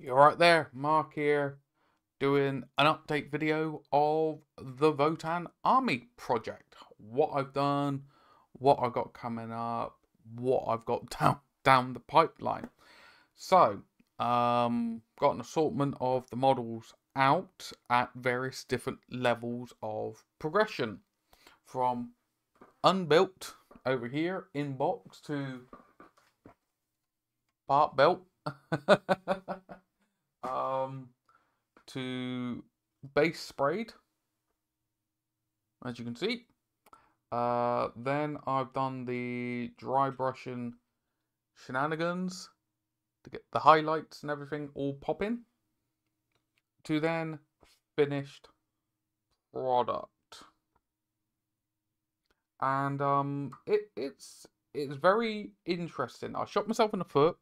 You're right there, Mark here, doing an update video of the Votann army project. What I've done, what I've got coming up, what I've got down the pipeline. So, got an assortment of the models out at various different levels of progression, from unbuilt over here in box to part built. um to base sprayed, as you can see. Then I've done the dry brushing shenanigans to get the highlights and everything all popping, to then finished product. And it's very interesting. I shot myself in the foot.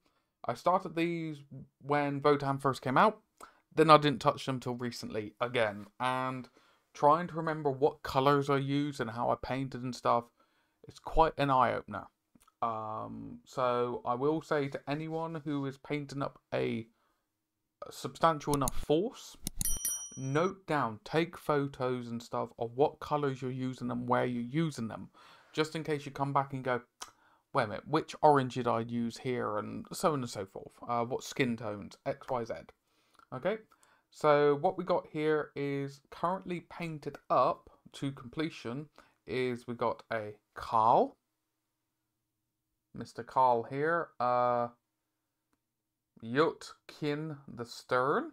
I started these when Votann first came out. Then I didn't touch them till recently again. And trying to remember what colours I used and how I painted and stuff, it's quite an eye-opener. So I will say to anyone who is painting up a substantial enough force, note down, take photos and stuff of what colours you're using and where you're using them. Just in case you come back and go, wait a minute, which orange did I use here, and so on and so forth. What skin tones, X, Y, Z. Okay, so what we got here is currently painted up to completion. Is we got a Carl, Mr. Carl here, Yutkin the Stern.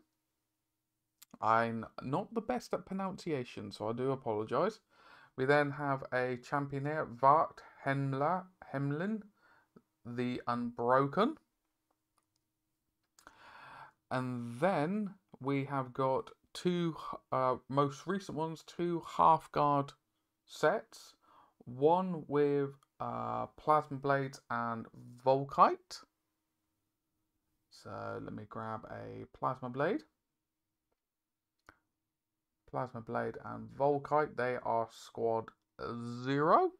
I'm not the best at pronunciation, so I do apologise. We then have a champion here, Vart Hemlin the Unbroken. And then we have got two, most recent ones, two half guard sets. One with plasma blades and volkite. So let me grab a plasma blade. Plasma blade and volkite, they are squad 0.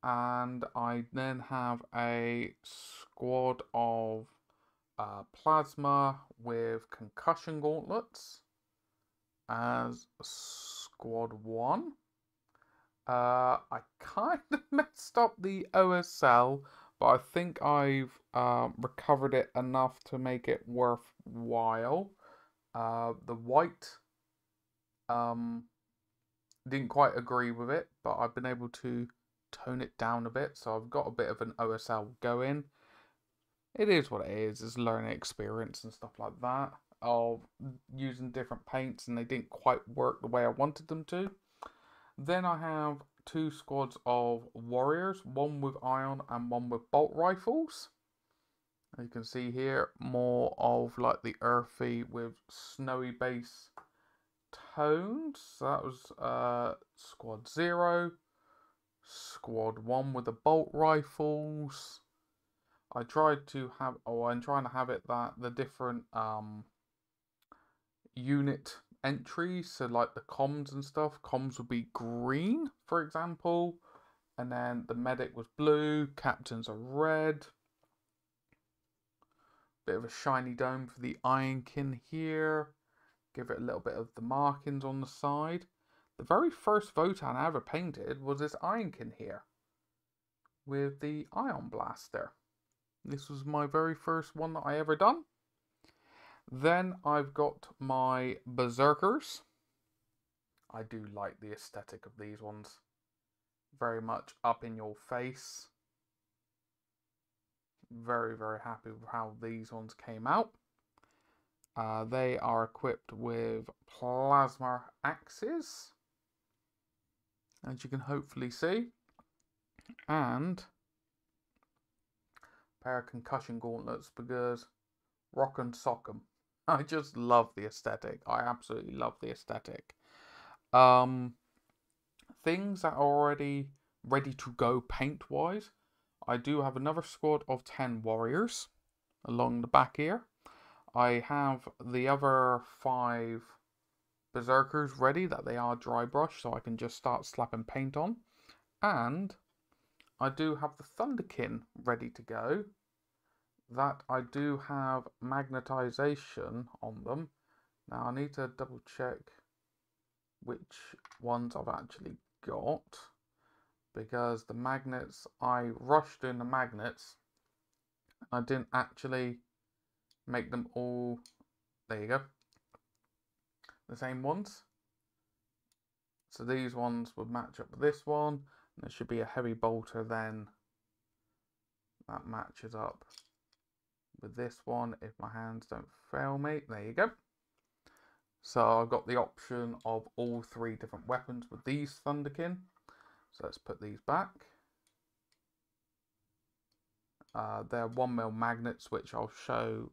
And I then have a squad of plasma with concussion gauntlets as squad 1. I kind of messed up the OSL, but I think I've recovered it enough to make it worthwhile. The white didn't quite agree with it, but I've been able to tone it down a bit, so I've got a bit of an OSL going. It is what it is. It's learning experience and stuff like that of using different paints, and they didn't quite work the way I wanted them to. Then I have two squads of warriors, one with iron and one with bolt rifles. As you can see here, more of like the earthy with snowy base tones. So that was squad 0. Squad 1 with the bolt rifles. I tried to have, I'm trying to have it that the different unit entries, so like the comms and stuff, comms would be green, for example, and then the medic was blue, captains are red. Bit of a shiny dome for the Ironkin here. Give it a little bit of the markings on the side. The very first Votann I ever painted was this Ironkin here with the Ion Blaster. This was my very first one that I ever done. Then I've got my Berserkers. I do like the aesthetic of these ones. Very much up in your face. Very, very happy with how these ones came out. They are equipped with plasma axes, as you can hopefully see, and a pair of concussion gauntlets, because rock and sock 'em. I just love the aesthetic. I absolutely love the aesthetic. Things that are already ready to go paint wise, I do have another squad of 10 warriors along the back here. I have the other 5 berserkers ready that they are dry brush, so I can just start slapping paint on. And I do have the Thunderkin ready to go. that I do have magnetization on them. Now I need to double check which ones I've actually got, because the magnets, I rushed doing the magnets. I didn't actually make them all, there you go, the same ones. So these ones would match up with this one. There should be a heavy bolter then that matches up with this one, if my hands don't fail me. There you go. So I've got the option of all three different weapons with these Thunderkin. So let's put these back. They're 1mm magnets, which I'll show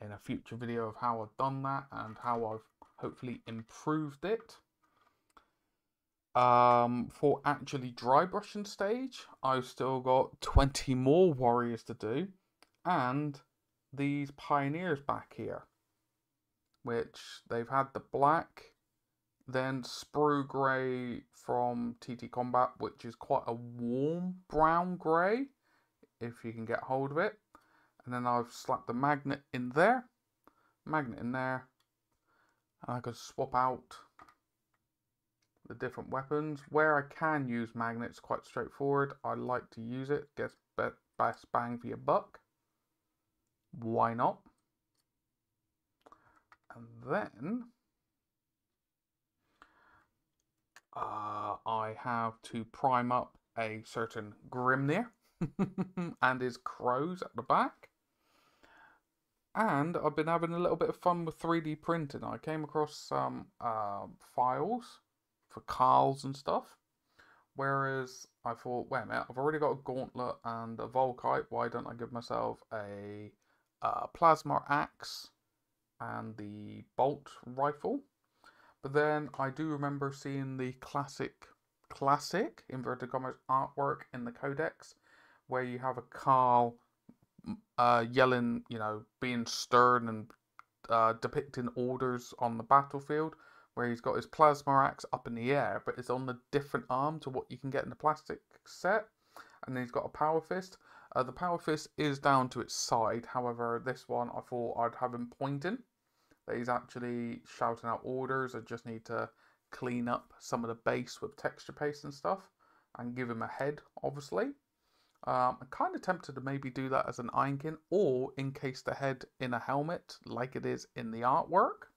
in a future video of how I've done that and how I've hopefully improved it. For actually dry brushing stage, I've still got 20 more warriors to do, and these pioneers back here, which they've had the black, then sprue grey from TT Combat, which is quite a warm brown grey if you can get hold of it, and then I've slapped the magnet in there, and I could swap out the different weapons. Where I can use magnets, quite straightforward. I like to use it, gets best bang for your buck. Why not? And then I have to prime up a certain Grimnir and his crows at the back. And I've been having a little bit of fun with 3D printing. I came across some files for Carls and stuff, whereas I thought, wait a minute, I've already got a gauntlet and a Volkite, why don't I give myself a plasma axe and the bolt rifle? But then I do remember seeing the classic inverted commas artwork in the codex, where you have a Carl yelling, you know, being stern and depicting orders on the battlefield, where he's got his plasma axe up in the air, but it's on a different arm to what you can get in the plastic set. And then he's got a power fist. The power fist is down to its side. However, this one I thought I'd have him pointing, that he's actually shouting out orders. I just need to clean up some of the base with texture paste and stuff, and give him a head, obviously. I'm kind of tempted to maybe do that as an Ironkin, or encase the head in a helmet like it is in the artwork.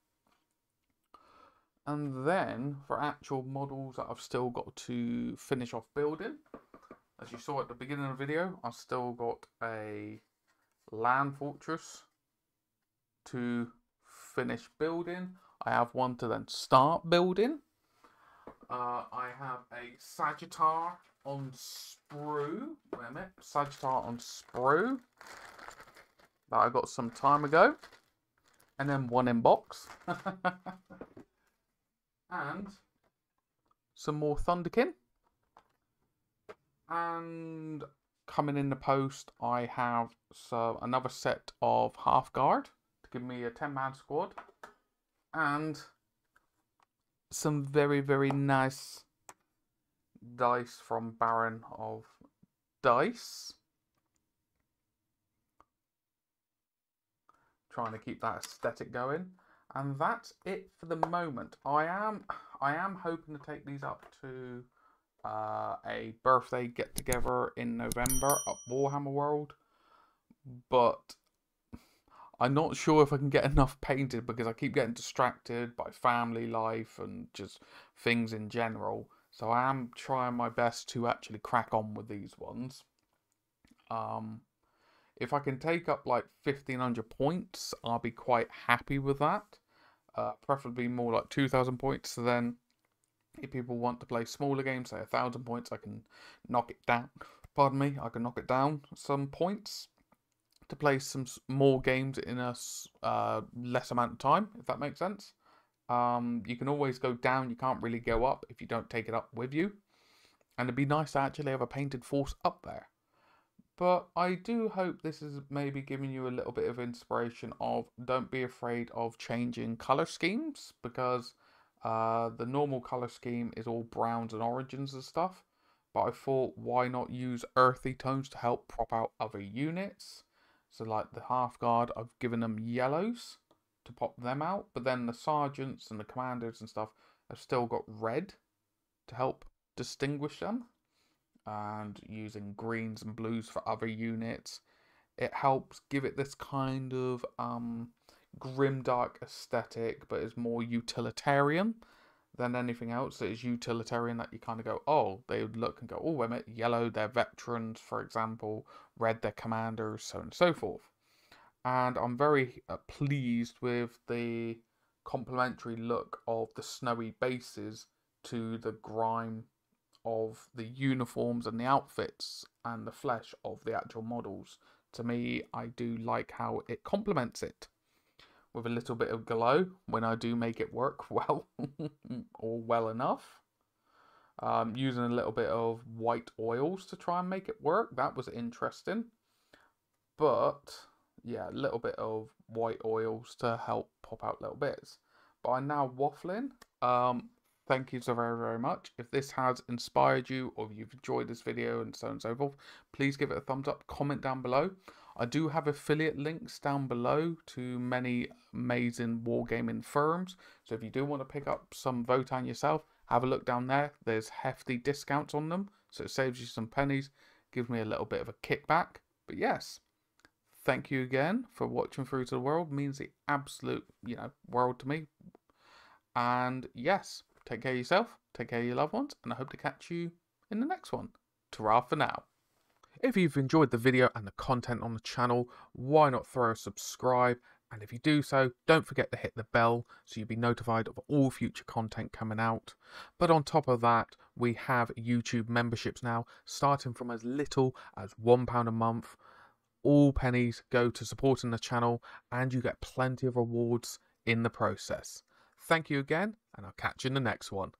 And then for actual models that I've still got to finish off building, as you saw at the beginning of the video, I've still got a land fortress to finish building. I have one to then start building. I have a Sagittar on sprue. Wait a minute, Sagittar on sprue that I got some time ago, and then one in box. And some more Thunderkin. And coming in the post, I have another set of half guard to give me a 10-man squad, and some very, very nice dice from Baron of Dice. Trying to keep that aesthetic going. And that's it for the moment. I am hoping to take these up to a birthday get together in November at Warhammer World, but I'm not sure if I can get enough painted, because I keep getting distracted by family life and just things in general. So I am trying my best to actually crack on with these ones. If I can take up like 1,500 points, I'll be quite happy with that. Preferably more like 2,000 points. So then, if people want to play smaller games, say 1,000 points, I can knock it down. Pardon me, I can knock it down some points to play some more games in a less amount of time, if that makes sense. You can always go down, you can't really go up if you don't take it up with you. And it'd be nice to actually have a painted force up there. But I do hope this is maybe giving you a little bit of inspiration of don't be afraid of changing colour schemes, because the normal colour scheme is all browns and oranges and stuff. But I thought, why not use earthy tones to help prop out other units? So like the half guard, I've given them yellows to pop them out, but then the sergeants and the commanders and stuff have still got red to help distinguish them, and using greens and blues for other units. It helps give it this kind of grimdark aesthetic, but is more utilitarian than anything else. That is utilitarian, that you kind of go, oh, they would look and go, oh, wait a minute, yellow, they're veterans, for example, red, they're commanders, so on and so forth. And I'm very pleased with the complementary look of the snowy bases to the grime of the uniforms and the outfits and the flesh of the actual models. To me, I do like how it complements it with a little bit of glow when I do make it work well or well enough. Using a little bit of white oils to try and make it work. That was interesting. But yeah, a little bit of white oils to help pop out little bits. But I'm now waffling. Thank you so very, very much. If this has inspired you, or if you've enjoyed this video and so on and so forth, please give it a thumbs up, comment down below. I do have affiliate links down below to many amazing wargaming firms. So if you do want to pick up some Votann yourself, have a look down there. There's hefty discounts on them, so it saves you some pennies, gives me a little bit of a kickback. But yes, thank you again for watching through to the world. It means the absolute, world to me. And yes, take care of yourself, take care of your loved ones, and I hope to catch you in the next one. Ta-ra for now. If you've enjoyed the video and the content on the channel, why not throw a subscribe? And if you do so, don't forget to hit the bell so you'll be notified of all future content coming out. But on top of that, we have YouTube memberships now, starting from as little as £1 a month. All pennies go to supporting the channel, and you get plenty of rewards in the process. Thank you again, and I'll catch you in the next one.